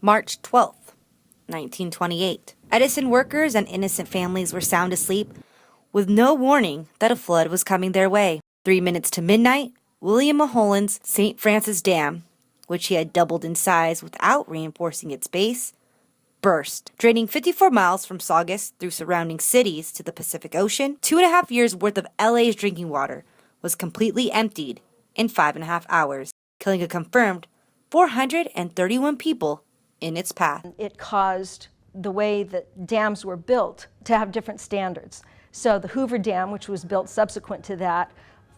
March 12th, 1928. Edison workers and innocent families were sound asleep with no warning that a flood was coming their way. 3 minutes to midnight, William Mulholland's St. Francis Dam, which he had doubled in size without reinforcing its base, burst, draining 54 miles from Saugus through surrounding cities to the Pacific Ocean. 2.5 years' worth of LA's drinking water was completely emptied in 5.5 hours, killing a confirmed 431 people in its path. It caused the way that dams were built to have different standards. So the Hoover Dam, which was built subsequent to that,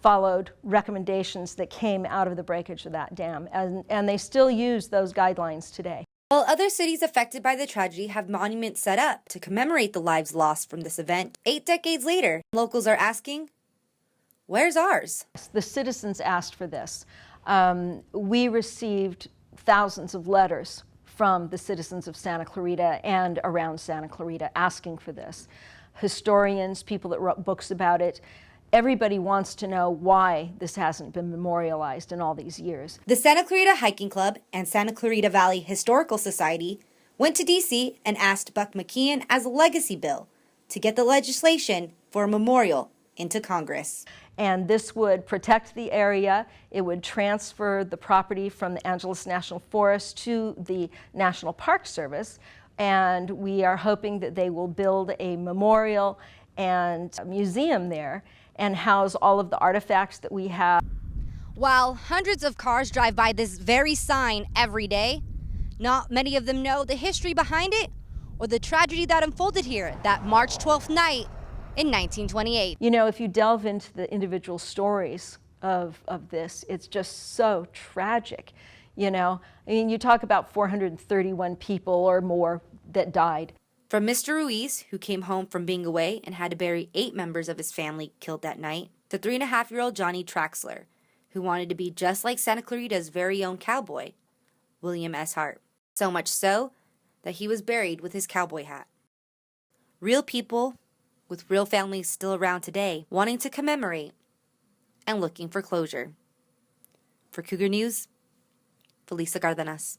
followed recommendations that came out of the breakage of that dam, and they still use those guidelines today. While other cities affected by the tragedy have monuments set up to commemorate the lives lost from this event, 8 decades later, locals are asking, where's ours? The citizens asked for this. We received thousands of letters from the citizens of Santa Clarita and around Santa Clarita asking for this. Historians, people that wrote books about it, everybody wants to know why this hasn't been memorialized in all these years. The Santa Clarita Hiking Club and Santa Clarita Valley Historical Society went to D.C. and asked Buck McKeon as a legacy bill to get the legislation for a memorial into Congress. And this would protect the area. It would transfer the property from the Angeles National Forest to the National Park Service. And we are hoping that they will build a memorial and a museum there and house all of the artifacts that we have. While hundreds of cars drive by this very sign every day, not many of them know the history behind it or the tragedy that unfolded here that March 12th night in 1928. You know, if you delve into the individual stories of this, it's just so tragic. You know, I mean, you talk about 431 people or more that died. From Mr. Ruiz, who came home from being away and had to bury 8 members of his family killed that night, to 3.5-year-old Johnny Traxler, who wanted to be just like Santa Clarita's very own cowboy, William S. Hart. So much so that he was buried with his cowboy hat. Real people with real families still around today wanting to commemorate and looking for closure. For Cougar News, Felisa Cardenas.